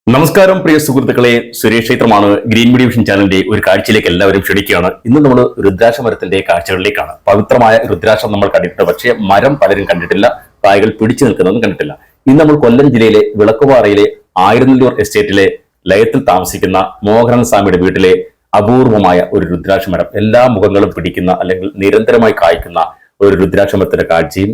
നമസ്കാരം പ്രിയ സുഹൃത്തുക്കളെ, സുരേഷ് ക്ഷേത്രമാണ്. ഗ്രീൻ മീഡിയ വിഷൻ ചാനലിന്റെ ഒരു കാഴ്ചയിലേക്ക് എല്ലാവരും ക്ഷണിക്കുകയാണ്. ഇന്ന് നമ്മൾ രുദ്രാക്ഷ മരത്തിന്റെ കാഴ്ചകളിലേക്കാണ്. പവിത്രമായ രുദ്രാക്ഷം നമ്മൾ കണ്ടിട്ടുണ്ട്, പക്ഷേ മരം പലരും കണ്ടിട്ടില്ല, കായകൾ പിടിച്ചു നിൽക്കുന്നതും കണ്ടിട്ടില്ല. ഇന്ന് നമ്മൾ കൊല്ലം ജില്ലയിലെ വിളക്കുപാറയിലെ ആയിരനെല്ലൂർ എസ്റ്റേറ്റിലെ ലയത്തിൽ താമസിക്കുന്ന മോഹനൻ സ്വാമിയുടെ വീട്ടിലെ അപൂർവമായ ഒരു രുദ്രാക്ഷ മരം, എല്ലാ മുഖങ്ങളും പിടിക്കുന്ന അല്ലെങ്കിൽ നിരന്തരമായി കായ്ക്കുന്ന ഒരു രുദ്രാക്ഷ മരത്തിന്റെ കാഴ്ചയും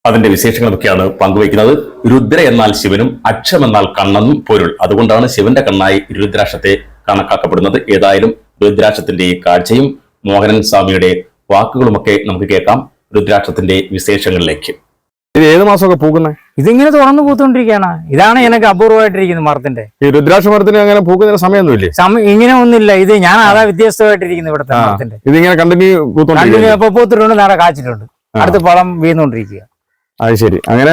അതിന്റെ വിശേഷങ്ങളൊക്കെയാണ് പങ്കുവയ്ക്കുന്നത്. രുദ്ര എന്നാൽ ശിവനും, അക്ഷം എന്നാൽ കണ്ണെന്നും പൊരുൾ. അതുകൊണ്ടാണ് ശിവന്റെ കണ്ണായി രുദ്രാക്ഷത്തെ കണക്കാക്കപ്പെടുന്നത്. ഏതായാലും രുദ്രാക്ഷത്തിന്റെ ഈ കാഴ്ചയും മോഹനൻ സ്വാമിയുടെ വാക്കുകളുമൊക്കെ നമുക്ക് കേൾക്കാം. രുദ്രാക്ഷത്തിന്റെ വിശേഷങ്ങളിലേക്ക്. ഇത് ഏത് മാസമൊക്കെ പൂക്കുന്നത്? ഇതിങ്ങനെ തുറന്നു പൂത്തോണ്ടിരിക്കുകയാണ്. ഇതാണ് എനിക്ക് അപൂർവമായിട്ടിരിക്കുന്നത് മരത്തിന്റെ. ഈ രുദ്രാക്ഷ മരത്തിന് അങ്ങനെ പൂക്കുന്നതിന് സമയമൊന്നുമില്ലേ? ഇങ്ങനെ ഒന്നുമില്ല. ഇത് ഞാൻ അതാ വ്യത്യസ്തമായിട്ടിരിക്കുന്നു ഇവിടുത്തെ മരത്തിന്റെ. ഇതിങ്ങനെ കണ്ടിന്യൂ പൂത്തിട്ടുണ്ട്, നേരെ കാച്ചിട്ടുണ്ട്, അടുത്ത് പഴം വീണുകൊണ്ടിരിക്കുക. അത് ശരി. അങ്ങനെ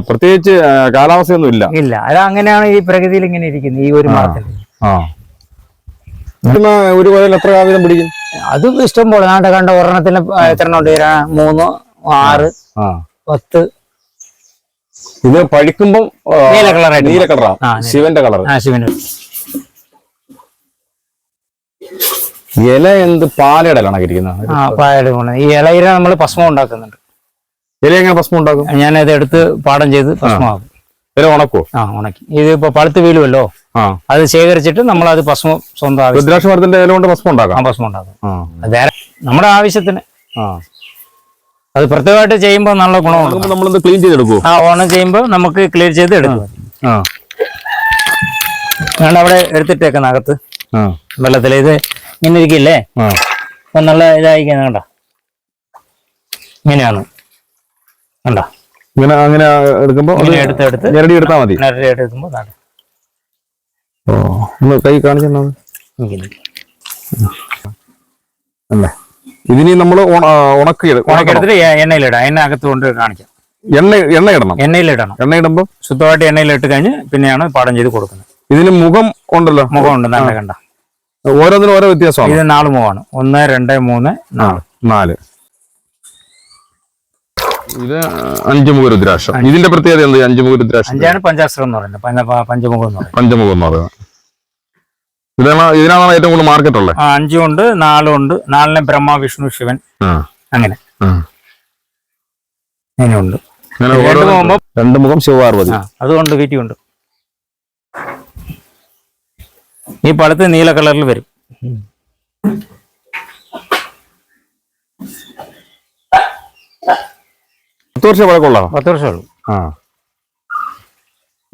പ്രത്യേകിച്ച് കാലാവസ്ഥയൊന്നും ഇല്ല. ഇല്ല, അത് അങ്ങനെയാണ് ഈ പ്രകൃതിയിൽ ഇങ്ങനെ ഇരിക്കുന്നത് ഈ ഒരു മരത്തിന്റെ. ഒരു കൊല്ലം എത്ര കാവ്യം പിടിക്കും? അത് ഇഷ്ടം പോലെ. നാട്ടെ കണ്ട ഒരെണ്ണത്തിന് എത്ര ഉണ്ട്? 3, 6, 10. ഇത് പഴിക്കുമ്പം നീല കളറായിട്ട്. നീല കളറാ, ശിവന്റെ കളർ. ശിവന്റെ ഇല എന്ത് പാലയുടെ ഇരിക്കുന്നത്? പാലയുടെ ഗുണം. ഈ ഇലയില നമ്മൾ ഭസ്മം ഉണ്ടാക്കുന്നുണ്ട്. ഇല എങ്ങനെ ഭസ്മം ഉണ്ടാക്കും? ഞാനത് എടുത്ത് പാടം ചെയ്ത് ഭസ്മമാകും. ഇല ഉണക്കോ? ഉണക്കി. ഇത് ഇപ്പൊ പഴുത്ത് വീഴുമല്ലോ, അത് ശേഖരിച്ചിട്ട് നമ്മൾ അത് ഭസ്മം സ്വന്തം രുദ്രാക്ഷ മരത്തിന്റെ ഇല കൊണ്ട് ഭസ്മം ഉണ്ടാക്കാം. ഭസ്മം ഉണ്ടാക്കും. വേറെ നമ്മുടെ ആവശ്യത്തിന്. അത് പ്രത്യേകമായിട്ട് ചെയ്യുമ്പോൾ നല്ല ഗുണമുണ്ട്. നമ്മളത് ക്ലീൻ ചെയ്തെടുക്കും. ഓണം ചെയ്യുമ്പോൾ നമുക്ക് ക്ലീൻ ചെയ്ത് എടുക്കും. അതുകൊണ്ട് അവിടെ എടുത്തിട്ടേക്കുന്ന അകത്ത് വെള്ളത്തിൽ ഇത് ഇങ്ങനെ ഇരിക്കില്ലേ, അപ്പൊ നല്ല ഇതായിരിക്കുന്ന കണ്ട. ഇങ്ങനെയാണ് കണ്ട. ഇങ്ങനെ അങ്ങനെ എടുക്കുമ്പോ ഞെരടി എടുത്താൽ മതി. എടുക്കുമ്പോ കൈ കാണിച്ചോ അല്ലേ? ഇതിനി നമ്മള് ഉണക്കെടുത്തിട്ട് എണ്ണയിലിടാം. എണ്ണ അകത്ത് കൊണ്ട് കാണിക്കാം. എണ്ണയിടണം. എണ്ണയിടുമ്പോ ശുദ്ധമായിട്ട് എണ്ണയിലിട്ട് കഴിഞ്ഞ് പിന്നെയാണ് പാടം ചെയ്ത് കൊടുക്കുന്നത്. ഇതിന് മുഖം ഉണ്ടല്ലോ. മുഖമുണ്ട്, നല്ല കണ്ട. ഓരോന്നിനും ഓരോ വ്യത്യാസമാണ്. ഇത് 4 മുഖമാണ്. 1, 2, 3, 4. ഇത് 5 മുഖ രുദ്രാക്ഷം. ഇതിന്റെ പ്രത്യേകത എന്ത്? 5 മുഖ രുദ്രാക്ഷം 5 പഞ്ചാസ്ത്രം എന്ന് പറയുന്നത്. പഞ്ചമുഖം എന്ന് പറയുന്നത്. പഞ്ചമുഖം എന്ന് പറയുന്നത് ഇതിനാണ് ഏറ്റവും കൂടുതൽ മാർക്കറ്റ് ഉള്ളത്. 5 ഉണ്ട്, 4 ഉണ്ട്. 4 ബ്രഹ്മ, വിഷ്ണു, ശിവൻ, അങ്ങനെ അങ്ങനെയുണ്ട്. 2 മുഖം ശിവപാർവതി. അതുകൊണ്ട് വീട്ടിയുണ്ട്. ഈ പഴുത്ത് നീല കളറിൽ വരും. 10 വർഷം പഴക്കമുള്ള. 10 വർഷമുള്ളൂ.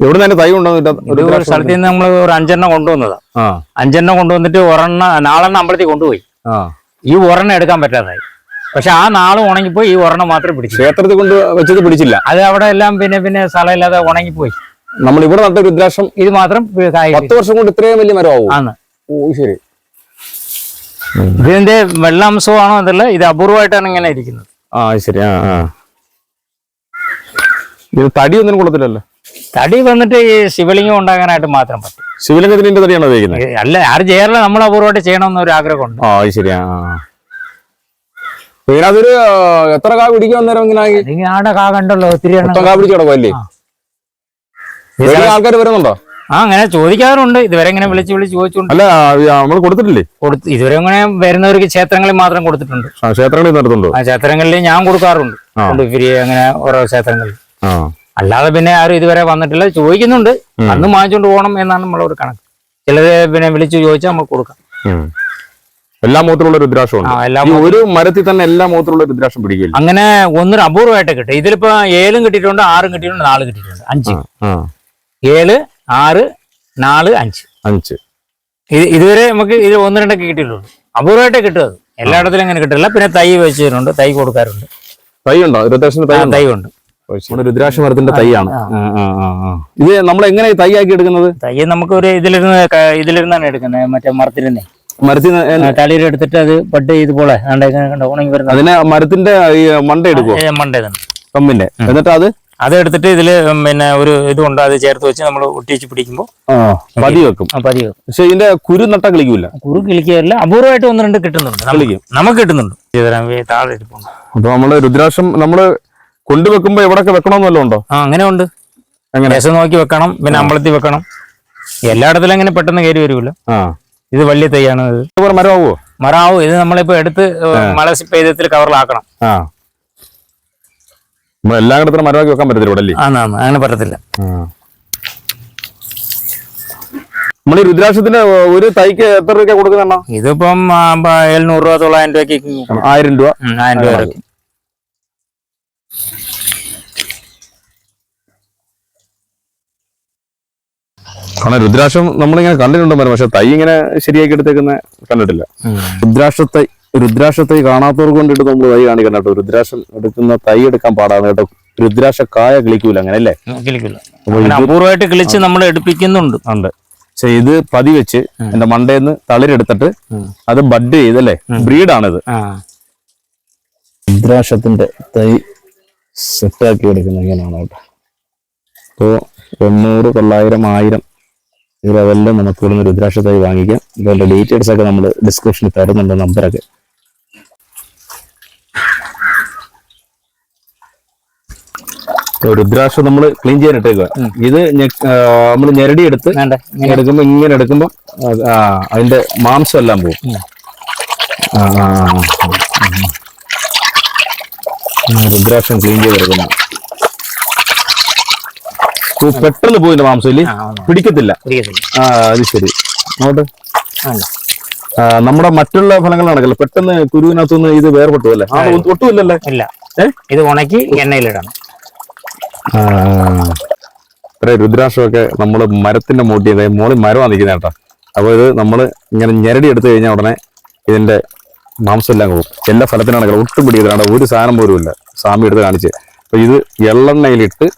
എവിടെ നിന്ന് തൈ കൊണ്ടുവന്നിട്ട്? ഒരു സ്ഥലത്ത് നിന്ന് നമ്മൾ ഒരു 5 എണ്ണം കൊണ്ടുവന്നതാ. 5 എണ്ണം കൊണ്ടുവന്നിട്ട് 4 അമ്പലത്തിൽ കൊണ്ടുപോയി. ഈ 1 എടുക്കാൻ പറ്റാതായി. പക്ഷെ ആ 4 ഉണങ്ങിപ്പോയി. ഈ 1 മാത്രം പിടിച്ചു. ക്ഷേത്രത്തിൽ കൊണ്ട് വെച്ചത് പിടിച്ചില്ല. അത് അവിടെ എല്ലാം പിന്നെ സ്ഥലമില്ലാതെ ഉണങ്ങിപ്പോയി. നമ്മൾ ഇവിടെ നട്ട രുദ്രാക്ഷം ഇത് മാത്രം 10 വർഷം കൊണ്ട് ഇത്രയും വലിയ മരമാവും. ആണ്. ഓ ശരി. ഇതിന്റെ വെള്ളാംശമാണോ അതല്ല, ഇത് അപൂർവമായിട്ടാണ് ഇങ്ങനെ ഇരിക്കുന്നത്. ശരി. ഇത് തടി ഒന്നിനും കൊള്ളത്തില്ലല്ലോ. തടി വന്നിട്ട് ഈ ശിവലിംഗം ഉണ്ടാകാനായിട്ട് മാത്രം പറ്റും. ശിവലിംഗത്തിന്റെ തടിയാണോ ഉപയോഗിക്കുന്നത്? അല്ല, ആരും ചെയ്യാറില്ല. നമ്മൾ അപൂർവമായിട്ട് ചെയ്യണമെന്ന് ഒരു ആഗ്രഹമുണ്ട്. ശരിയാ. ഇതിനകത്തൊരു എത്ര കാ പിടിക്കാൻ നേരം ഇങ്ങനെ ആടെ കാ കണ്ടല്ലോ, ഒത്തിരി കാ പിടിച്ചു കിടക്കുമല്ലേ? ആൾക്കാർ വരുന്നുണ്ടോ? അങ്ങനെ ചോദിക്കാറുണ്ട്. ഇതുവരെ ഇങ്ങനെ വിളിച്ച് ചോദിച്ചുകൊണ്ട്. അല്ല, നമ്മൾ കൊടുത്തിട്ടില്ലേ? ഇതുവരെ ഇങ്ങനെ വരുന്നവർക്ക് ക്ഷേത്രങ്ങളിൽ മാത്രം കൊടുത്തിട്ടുണ്ട്. ക്ഷേത്രങ്ങളിൽ നടത്തുന്നുണ്ടോ? ക്ഷേത്രങ്ങളിൽ ഞാൻ കൊടുക്കാറുണ്ട് ഫ്രീ, അങ്ങനെ ഓരോ ക്ഷേത്രങ്ങളിൽ. അല്ലാതെ പിന്നെ ആരും ഇതുവരെ വന്നിട്ടില്ല. ചോദിക്കുന്നുണ്ട്, അന്ന് വാങ്ങിച്ചോണ്ട് പോകണം എന്നാണ് നമ്മളൊരു കണക്ക്. ചിലര് പിന്നെ വിളിച്ചു ചോദിച്ചാൽ നമുക്ക് കൊടുക്കാം. എല്ലാ മുഖത്തിലുള്ള രുദ്രാക്ഷം ഒരു മരത്തിൽ തന്നെ എല്ലാ മുഖത്തിലുള്ള രുദ്രാക്ഷം പിടിക്കില്ല. അങ്ങനെ ഒന്നൊരു അപൂർവമായിട്ട് കിട്ടും. ഇതിലിപ്പോ 7 കിട്ടിയിട്ടുണ്ട്, 6 കിട്ടിയിട്ടുണ്ട്, 4 കിട്ടിയിട്ടുണ്ട്, 5. 7, 6, 4, 5. ഇതുവരെ നമുക്ക് ഇത് 1, 2 കിട്ടിയിട്ടുള്ളൂ. അപൂർവമായിട്ടേ കിട്ടും. അത് എല്ലായിടത്തിലും അങ്ങനെ കിട്ടില്ല. പിന്നെ തൈ വെച്ചിട്ടുണ്ട്, തൈ കൊടുക്കാറുണ്ട്. തൈ ഉണ്ടോ? തൈ ഉണ്ട്. രുദ്രാക്ഷ മരത്തിന്റെ തൈയാണ് ഇത്. നമ്മൾ എങ്ങനെ തൈ ആക്കി എടുക്കുന്നത്? തൈ നമുക്ക് ഒരു ഇതിലിരുന്നാണ് എടുക്കുന്നത്. മറ്റേ മരത്തിൽ തലയിൽ എടുത്തിട്ട് അത് ബഡ് ഇതുപോലെ ഉണങ്ങി വരുന്നത്. അതിനെ മരത്തിന്റെ മണ്ട എടുക്കും. മണ്ട കമ്പിന്റെ. എന്നിട്ട് അത് എടുത്തിട്ട് ഇതില് പിന്നെ ഒരു ഇതുണ്ട്, അത് ചേർത്ത് വെച്ച് നമ്മൾ ഒട്ടിച്ച് പിടിക്കുമ്പോൾ പതി വെക്കും. പക്ഷെ ഇതിന്റെ കുരു നട്ട കളിക്കൂല. കുരു കിളിക്കുകയല്ല, അപൂർവമായിട്ട് 1, 2 കിട്ടുന്നുണ്ട്. നമുക്ക് കിട്ടുന്നുണ്ട്. താഴെ ഇരിപ്പുണ്ട്. അപ്പൊ നമ്മള് രുദ്രാക്ഷം നമ്മള് കൊണ്ടുവെക്കുമ്പോ എവിടൊക്കെ വെക്കണമെന്നല്ലോ ഉണ്ടോ? അങ്ങനെ ഉണ്ട്. നോക്കി വെക്കണം. പിന്നെ അമ്പലത്തിൽ വെക്കണം. എല്ലായിടത്തിലും അങ്ങനെ പെട്ടെന്ന് കയറി വരുമല്ലോ. ഇത് വലിയ തൈയാണ്. ഇത് മരമാവോ? മരമാവും. ഇത് നമ്മളിപ്പോ എടുത്ത് മഴ പെയ്തത്തിൽ കവറിലാക്കണം. എല്ലായിടത്തും മരമാക്കി വെക്കാൻ പറ്റത്തില്ല ഇവിടെ അല്ലേ? അങ്ങനെ പറ്റത്തില്ല. നമ്മൾ ഈ രുദ്രാക്ഷത്തിന് ഒരു തൈക്ക് എത്ര രൂപ കൊടുക്കുന്നുണ്ടോ? ഇതിപ്പം 700 രൂപ 900 രൂപയ്ക്ക്. 1000 രൂപ 1000 രൂപ വരെ. കാരണം രുദ്രാക്ഷം നമ്മളിങ്ങനെ കണ്ടിട്ടുണ്ട് മരം, പക്ഷെ തൈ ഇങ്ങനെ ശരിയാക്കി എടുത്തേക്കുന്ന കണ്ടിട്ടില്ല. രുദ്രാക്ഷത്തൈ കാണാത്തവർക്ക് വേണ്ടിട്ട് നമ്മൾ തൈ കാണിക്കണം കേട്ടോ. രുദ്രാക്ഷം എടുക്കുന്ന തൈ എടുക്കാൻ പാടാണ് കേട്ടോ. രുദ്രാക്ഷ കായ കിളിക്കൂല അങ്ങനെ അല്ലേ? കിളിക്കൂല. അപൂർവമായിട്ട് കിളിച്ച് നമ്മൾ എടുപ്പിക്കുന്നുണ്ട്. പക്ഷെ ഇത് പതി വെച്ച് എന്റെ മണ്ടേന്ന് തളിരെടുത്തിട്ട് അത് ബഡ് ചെയ്തല്ലേ, ബ്രീഡാണിത്. രുദ്രാക്ഷത്തിന്റെ തൈ സെറ്റാക്കി എടുക്കുന്നത് ഇങ്ങനെയാണ് കേട്ടോ. ഇപ്പോ 800, 900, 1000 ഇതെല്ലാം നമുക്ക് ഇവിടുന്ന് രുദ്രാക്ഷ തൈ വാങ്ങിക്കാം. ഇതിന്റെ ഡീറ്റെയിൽസ് ഒക്കെ നമ്മൾ ഡിസ്ക്രിപ്ഷനിൽ തരുന്നുണ്ട്, നമ്പറൊക്കെ. രുദ്രാക്ഷം നമ്മൾ ക്ലീൻ ചെയ്യാൻ ഇട്ടേക്കുക. ഇത് നമ്മൾ ഞെരടി എടുത്ത് എടുക്കുമ്പോ ഇങ്ങനെ എടുക്കുമ്പോ അതിന്റെ മാംസം എല്ലാം പോകും. രുദ്രാക്ഷം ക്ലീൻ ചെയ്തെടുക്കുന്ന പെട്ടെന്ന് പോയില്ല മാംസം ഇല്ലേ, പിടിക്കത്തില്ല. അത് ശരി. അങ്ങോട്ട് നമ്മുടെ മറ്റുള്ള ഫലങ്ങൾ നടക്കില്ല, പെട്ടെന്ന് കുരുവിനകത്തുനിന്ന് ഇത് വേർപെട്ടു അല്ലേ? ഒട്ടുമില്ലല്ലേ? ഇല്ല. ഇത് ഉണക്കി എണ്ണയിലിടണം. രുദ്രാക്ഷമൊക്കെ നമ്മള് മരത്തിന്റെ മൂട്ടി മോളിൽ മരമാണ് നിൽക്കുന്ന കേട്ടോ. അപ്പൊ ഇത് നമ്മള് ഇങ്ങനെ ഞെരടി എടുത്തു കഴിഞ്ഞാൽ ഉടനെ ഇതിന്റെ മാംസം എല്ലാം പോകും. എല്ലാ ഫലത്തിനാണെങ്കിലും ഒട്ടും പിടിക്കുന്നുണ്ട്, ഒരു സാധനം പോലും ഇല്ല. സ്വാമി എടുത്ത് കാണിച്ച്. അപ്പൊ ഇത് എള്ളെണ്ണയിലിട്ട്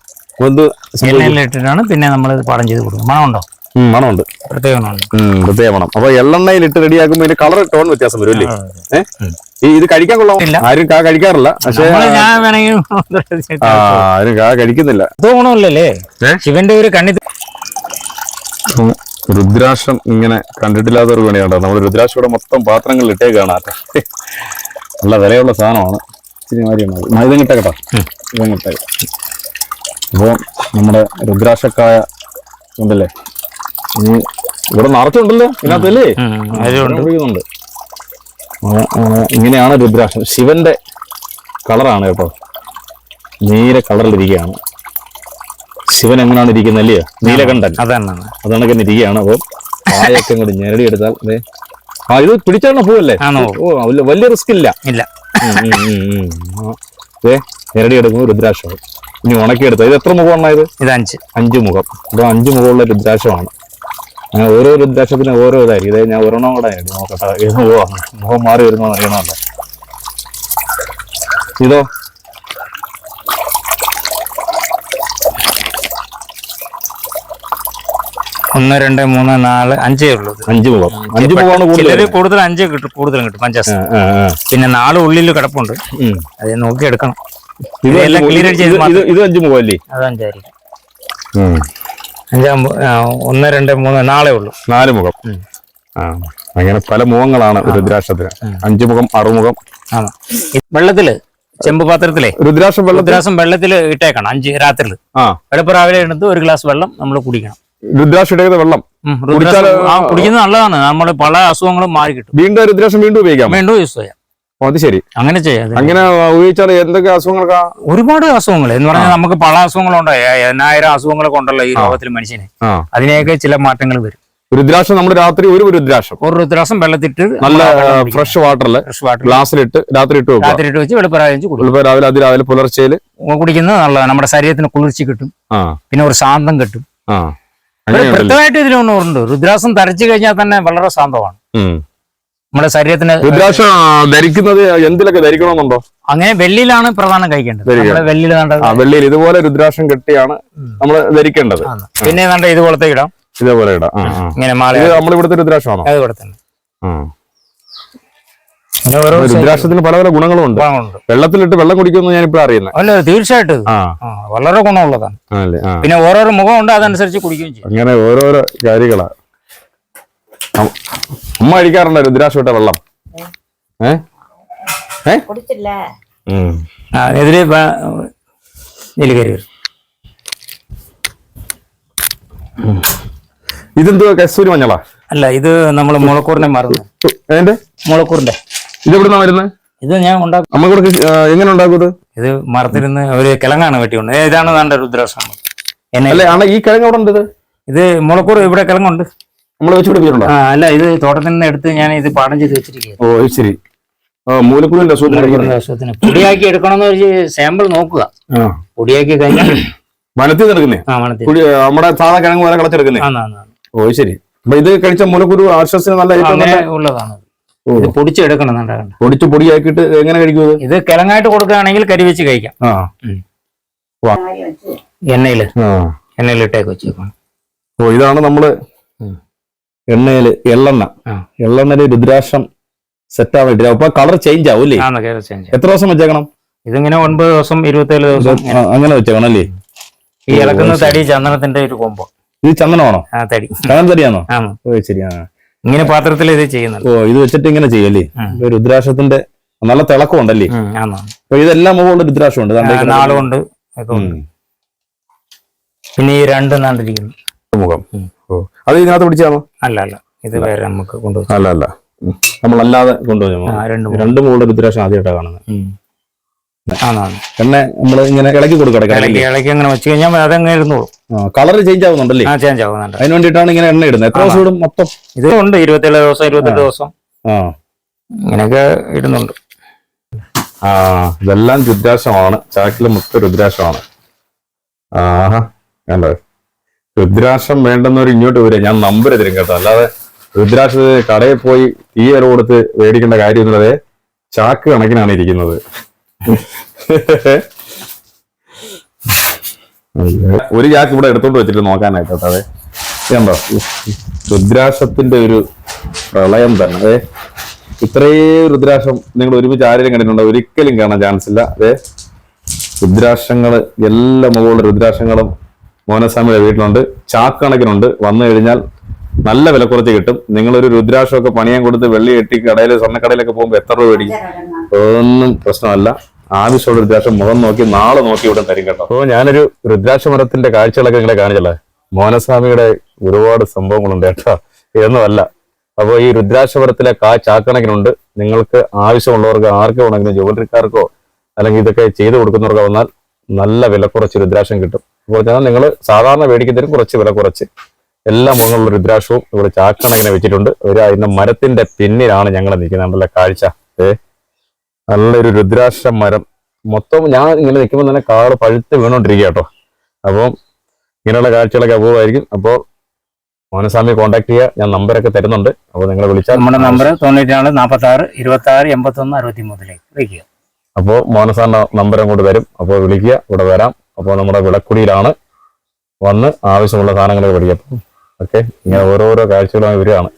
എണ്ണയിലിട്ടിട്ടാണ് പിന്നെ നമ്മൾ പാടം ചെയ്ത് കൊടുക്കും. മണമുണ്ടോ? മണമുണ്ട്, പ്രത്യേക മണമുണ്ട്. പ്രത്യേക മണം. അപ്പൊ എള്ളെണ്ണയിലിട്ട് റെഡിയാക്കുമ്പോ ഇതിന്റെ കളർ ടോൺ വ്യത്യാസം വരും അല്ലേ? ഇത് കഴിക്കാൻ കൊള്ളാം. ആരും കാ കഴിക്കാറില്ല, പക്ഷെ ആരും കാ കഴിക്കുന്നില്ല. ഗുണമില്ലല്ലേ ശിവന്റെ ഒരു കണ്ണി. രുദ്രാക്ഷം ഇങ്ങനെ കണ്ടിട്ടില്ലാത്തൊരു പണിയാട്ടോ. നമ്മൾ രുദ്രാക്ഷയുടെ മൊത്തം പാത്രങ്ങളിൽ ഇട്ടേക്കാണ്. നല്ല വിലയുള്ള സാധനമാണ്. ഇച്ചിരി മാതിരിയാണ് ഇതും കിട്ടേട്ടോ, ഇതും കിട്ടേക്ക. അപ്പോൾ നമ്മുടെ രുദ്രാക്ഷക്കായ ഉണ്ടല്ലേ, ഇനി ഇവിടെ നിറച്ചുണ്ടല്ലോ ഇതിനകത്തല്ലേ? ഉണ്ട്. ഇങ്ങനെയാണ് രുദ്രാക്ഷം. ശിവന്റെ കളറാണ് കേട്ടോ, നീല കളറിലിരിക്കുകയാണ്. ശിവൻ എങ്ങനെയാണ് ഇരിക്കുന്നത് അല്ലയോ? നീലകണ്ഠൻ അതാണ് ഇരിക്കുകയാണ്. അപ്പോൾ കായൊക്കെ ഇങ്ങോട്ട് ഞെരടി എടുത്താൽ അതെ. ഇത് പിടിച്ചാണോ പൂവല്ലേ? ഓ വലിയ റിസ്ക് ഇല്ല. അതെ, ഞെരടി എടുക്കുമ്പോൾ രുദ്രാക്ഷം ഇനി ഉണക്കിയെടുത്ത. ഇത് എത്ര മുഖമാണ് ഇത്? ഇത് 5 മുഖം. അപ്പോൾ 5 മുഖമുള്ള രുദ്രാക്ഷമാണ്. അങ്ങനെ ഓരോ രുദ്രാക്ഷത്തിന് ഓരോ ഇതായിരിക്കും. ഇതേ ഞാൻ ഒരെണ്ണം കൂടെ നോക്കട്ടെ, ഏത് മുഖമാണ്, മുഖം മാറി വരുന്നോ അറിയണമല്ലോ. ഇതോ? ഒന്ന്, 2, 3, 4, 5 ഉള്ളൂ. 5 മുഖം. 5 മുഖമാണ് കൂടുതൽ. 5 കിട്ടും, കൂടുതലും കിട്ടും. 5. പിന്നെ 4 ഉള്ളിൽ കിടപ്പുണ്ട്, അത് നോക്കി എടുക്കണം. ഇത് 5 മുഖം അല്ലേ? അത് 5 ആയിരിക്കും. 5, 1, 2, 3, 4 ഉള്ളൂ. 4 മുഖം. അങ്ങനെ പല മുഖങ്ങളാണ് രുദ്രാക്ഷത്തിന്. 5 മുഖം, 6 മുഖം. വെള്ളത്തില് ചെമ്പ് പാത്രത്തിലെ രുദ്രാക്ഷം വെള്ളത്തിൽ ഇട്ടേക്കണം 5 രാത്രിയിൽ. വെളുപ്പ് രാവിലെ എടുത്ത് 1 ഗ്ലാസ് വെള്ളം നമ്മൾ കുടിക്കണം. രുദ്രാക്ഷം ഇടയ്ക്ക് വെള്ളം കുടിക്കുന്നത് നല്ലതാണ്. നമ്മൾ പല അസുഖങ്ങളും മാറി കിട്ടും. വീണ്ടും രുദ്രാക്ഷം വീണ്ടും ഉപയോഗിക്കാം. വീണ്ടും യൂസ് ചെയ്യാം. അത് ശരി. അങ്ങനെ ചെയ്യാം. അങ്ങനെ ഉപയോഗിച്ചാൽ എന്തൊക്കെ അസുഖങ്ങൾക്കാ? ഒരുപാട് അസുഖങ്ങൾ എന്ന് പറഞ്ഞാൽ നമുക്ക് പല അസുഖങ്ങളുണ്ടോ, 8000 അസുഖങ്ങളൊക്കെ ഉണ്ടല്ലോ ഈ ലോകത്തിൽ മനുഷ്യന്. അതിനെയൊക്കെ ചില മാറ്റങ്ങൾ വരും. രുദ്രാക്ഷം നമ്മൾ രാത്രി ഒരു രുദ്രാക്ഷം വെള്ളത്തിട്ട് നല്ല ഫ്രഷ് വാട്ടറിൽ ഗ്ലാസ്സിലിട്ട് രാത്രി ഇട്ട് വെച്ച് വെളുപ്പം രാവിലെ പുലർച്ചയിൽ കുടിക്കുന്നത് നല്ലതാണ്. നമ്മുടെ ശരീരത്തിന് കുളിർച്ച കിട്ടും, പിന്നെ ഒരു ശാന്തം കിട്ടും. പ്രത്യേകമായിട്ട് ഇതിലൊന്നുണ്ട്. രുദ്രാക്ഷം ധരിച്ചു കഴിഞ്ഞാൽ തന്നെ വളരെ ശാന്തമാണ് നമ്മുടെ ശരീരത്തിന്. രുദ്രാക്ഷം ധരിക്കുന്നത് എന്തിലൊക്കെ ധരിക്കണമെന്നുണ്ടോ? അങ്ങനെ വെള്ളിയിലാണ് പ്രധാനം കഴിക്കേണ്ടത്. വെള്ളിയിൽ ഇതുപോലെ രുദ്രാക്ഷം കെട്ടിയാണ് നമ്മൾ ധരിക്കേണ്ടത്. പിന്നെ ഇതുപോലത്തെ ഇടാം. ഇതേപോലെ ഇടാം. ഇങ്ങനെ മാല. നമ്മളിവിടുത്തെ രുദ്രാക്ഷമാണോ? അതുപോലെ തന്നെ. രുദ്രാക്ഷത്തിന് പല പല ഗുണങ്ങളുണ്ട്. വെള്ളത്തിലിട്ട് വെള്ളം കുടിക്കുമെന്ന് ഞാനിപ്പോ അറിയുന്നത്. അല്ല, തീർച്ചയായിട്ടും വളരെ ഗുണമുള്ളതാണ്. പിന്നെ ഓരോരോ മുഖമുണ്ട്, അതനുസരിച്ച് കുടിക്കുകയും ചെയ്യും. അങ്ങനെ ഓരോരോ കാര്യങ്ങളാ. അമ്മ കഴിക്കാറുണ്ടോ രുദ്രാക്ഷം ഇട്ട വെള്ളം? എതിരെ നീലക്കരി. ഇതെന്തോ കസ്തൂരി മഞ്ഞളാ? അല്ല, ഇത് നമ്മൾ മുളക്കൂറിന്റെ മറന്നു. അതിന്റെ മുളക്കൂറിന്റെ ഇതെവിടുന്നാ വരുന്നത്? ഇത് ഞാൻ ഉണ്ടാക്കും. നമുക്ക് എങ്ങനെ ഉണ്ടാക്കും ഇത് മരത്തിരുന്ന് ഒരു കിഴങ്ങാണ് വെട്ടിക്കൊണ്ട്. ഇതാണ് വേണ്ട രുദ്രാക്ഷം. അല്ലേ ആണ് ഈ കിഴങ്ങ് അവിടെ ഉണ്ട്? ഇത് മുളക്കൂർ ഇവിടെ കിഴങ്ങുണ്ട്. നമ്മൾ വെച്ച് പിടിപ്പിച്ചിട്ടുണ്ടോ? അല്ല, ഇത് തോട്ടത്തിൽ നിന്ന് എടുത്ത് ഞാൻ ഇത് പാടം ചെയ്ത് വെച്ചിരിക്കുകയാണ്. ഓ ശരി. മൂലക്കുരുവിന്റെ അസുഖത്തിന് പൊടിയാക്കി എടുക്കണമെന്ന് ഒരു സാമ്പിൾ നോക്കുക. പൊടിയാക്കി കഴിഞ്ഞാൽ വനത്തിൽ നിന്നെടുക്കുന്നേ? നമ്മുടെ സാധാ കിഴങ്ങ് പോലെ കളച്ചെടുക്കുന്നേ? ഓ ശരി. അപ്പൊ ഇത് കഴിച്ച മൂലക്കുരു ആശ്വാസത്തിന് നല്ല ഉള്ളതാണ്. ഇത് പൊടിച്ചെടുക്കണം. പൊടിച്ച് പൊടിയാക്കിയിട്ട് എങ്ങനെ കഴിക്കും? ഇത് കിഴങ്ങായിട്ട് കൊടുക്കുകയാണെങ്കിൽ കരി വെച്ച് കഴിക്കാം. എണ്ണയിലിട്ടേക്ക് വെച്ചേക്കണം. ഓ ഇതാണ് നമ്മള് എണ്ണയില് എള്ളെണ്ണയില് രുദ്രാക്ഷം സെറ്റ് ആവാൻ വേണ്ടി. അപ്പൊ കളർ ചേഞ്ച് ആവും അല്ലേ? എത്ര ദിവസം വെച്ചേക്കണം? ഇതിങ്ങനെ 9 ദിവസം 27 ദിവസം അങ്ങനെ വെച്ചേക്കണം അല്ലേ? ഈ ഇളക്കുന്ന തടി ചന്ദനത്തിന്റെ ഒരു കൊമ്പോ. ഇത് ചന്ദനമാണോ? തടി തടിയാണോ? ഓ ശരി. ഇങ്ങനെ പാത്രത്തിൽ ഇത് ചെയ്യുന്നത്. ഓ ഇത് വെച്ചിട്ട് ഇങ്ങനെ ചെയ്യല്ലേ? രുദ്രാക്ഷത്തിന്റെ നല്ല തിളക്കം ഉണ്ടല്ലേ? അപ്പൊ ഇതെല്ലാം മുകളിൽ രുദ്രാക്ഷം ഉണ്ട്, നാളുകൊണ്ട്. പിന്നെ ഈ 2 നാണ്ടിരിക്കുന്നു മുഖം. ഓ അത് ഇതിനകത്ത് പിടിച്ചാണോ? അല്ല, ഇത് വേറെ നമുക്ക് കൊണ്ടുപോയി. അല്ല നമ്മളല്ലാതെ കൊണ്ടുപോയി. രണ്ട് മുകളിൽ രുദ്രാക്ഷം ആദ്യമായിട്ടാണ് കാണുന്നത്. എണ്ണ നമ്മൾ ഇങ്ങനെ ഇളക്കി കൊടുക്കണം. ഇളക്കി അങ്ങനെ വെച്ച് കഴിഞ്ഞാൽ അതങ്ങനെ ഇരുന്നോളൂ. Colour change ആവുന്നുണ്ടല്ലേ? ചേഞ്ച് ആവുന്നുണ്ട്. അതിന് വേണ്ടിയിട്ടാണ് ഇങ്ങനെ എണ്ണ ഇടുന്നത്. എത്ര ദിവസം ഇടും മൊത്തം? ഇത് ഉണ്ട് 27 ദിവസം 28 ദിവസം ഇങ്ങനെയൊക്കെ ഇടുന്നുണ്ട്. ഇതെല്ലാം രുദ്രാക്ഷമാണ്. ചാക്കില് മൊത്തം രുദ്രാക്ഷമാണ്. കണ്ടോ? രുദ്രാക്ഷം വേണ്ടെന്നവർ ഇങ്ങോട്ട് വരിക. ഞാൻ നമ്പർ തരും കേട്ടോ. അല്ലാതെ രുദ്രാക്ഷത്തിന് കടയിൽ പോയി തീയല കൊടുത്ത് മേടിക്കേണ്ട കാര്യമൊന്നുമില്ലാതെ ചാക്ക് കണക്കിനാണ് ഇരിക്കുന്നത്. ഒരു ചാക്ക് ഇവിടെ എടുത്തോണ്ട് വെച്ചിട്ട് നോക്കാനായിട്ട്. അതെ കണ്ടോ? രുദ്രാക്ഷത്തിന്റെ ഒരു പ്രളയം തന്നെ. അതെ ഇത്രയും രുദ്രാക്ഷം നിങ്ങൾ ഒരുമിച്ച് ആരെങ്കിലും കണ്ടിട്ടുണ്ടോ? ഒരിക്കലും കാണാൻ ചാൻസ് ഇല്ല. അതെ രുദ്രാക്ഷങ്ങള് എല്ലാ മുകളിലുള്ള രുദ്രാക്ഷങ്ങളും മോനസ്വാമിയുടെ വീട്ടിലുണ്ട്. ചാക്ക് കണക്കിനുണ്ട്. വന്നു കഴിഞ്ഞാൽ നല്ല വില കുറച്ച് കിട്ടും. നിങ്ങളൊരു രുദ്രാക്ഷമൊക്കെ പണിയാൻ കൊടുത്ത് വെള്ളി കെട്ടി കടയിൽ സ്വർണ്ണക്കടയിലൊക്കെ പോകുമ്പോൾ എത്ര രൂപ മേടിക്കും? ഒന്നും പ്രശ്നമല്ല. ആവശ്യമുള്ള രുദ്രാക്ഷം മുഖം നോക്കി നാളെ നോക്കി ഇവിടെ തരും കേട്ടോ. അപ്പോൾ ഞാനൊരു രുദ്രാക്ഷ മരത്തിന്റെ കാഴ്ചകളൊക്കെ നിങ്ങളെ കാണിച്ചല്ലേ. മോനസ്വാമിയുടെ ഒരുപാട് സംഭവങ്ങളുണ്ട് കേട്ടോ, ഇതൊന്നുമല്ല. അപ്പോൾ ഈ രുദ്രാക്ഷപുരത്തിലെ ചാക്കണക്കിനുണ്ട്. നിങ്ങൾക്ക് ആവശ്യമുള്ളവർക്ക് ആർക്ക് വേണമെങ്കിലും ജ്വല്ലറിക്കാർക്കോ അല്ലെങ്കിൽ ഇതൊക്കെ ചെയ്തു കൊടുക്കുന്നവർക്ക് വന്നാൽ നല്ല വില കുറച്ച് രുദ്രാക്ഷം കിട്ടും. അപ്പോൾ ഞാൻ നിങ്ങൾ സാധാരണ മേടിക്കുന്നതിനും കുറച്ച് വില കുറച്ച് എല്ലാ മുഖങ്ങളുള്ള രുദ്രാക്ഷവും ഇവിടെ ചാക്കണക്കിനെ വെച്ചിട്ടുണ്ട്. അതിന്റെ മരത്തിന്റെ പിന്നിലാണ് ഞങ്ങൾ നിൽക്കുന്നത്. നല്ല കാഴ്ച. നല്ലൊരു രുദ്രാക്ഷ മരം മൊത്തം. ഞാൻ ഇങ്ങനെ നിൽക്കുമ്പോൾ തന്നെ കാട് പഴുത്ത് വീണോണ്ടിരിക്കുക കേട്ടോ. അപ്പം ഇങ്ങനെയുള്ള കാഴ്ചകളൊക്കെ അപൂർവമായിരിക്കും. അപ്പോൾ മോനസ്വാമിയെ കോൺടാക്ട് ചെയ്യുക. ഞാൻ നമ്പറൊക്കെ തരുന്നുണ്ട്. അപ്പോൾ നിങ്ങളെ വിളിച്ചാൽ നമ്മുടെ നമ്പർ 94 46 26 81 63 വിളിക്കുക. അപ്പോൾ മോനസ്വാമിന്റെ നമ്പർ അങ്ങോട്ട് തരും. അപ്പോൾ വിളിക്കുക, ഇവിടെ വരാം. അപ്പോൾ നമ്മുടെ വിളക്കുടിയിലാണ്. വന്ന് ആവശ്യമുള്ള സാധനങ്ങൾ പഠിക്കാം. ഓക്കെ, ഇങ്ങനെ ഓരോരോ കാഴ്ചകളുമായി വരികയാണ്.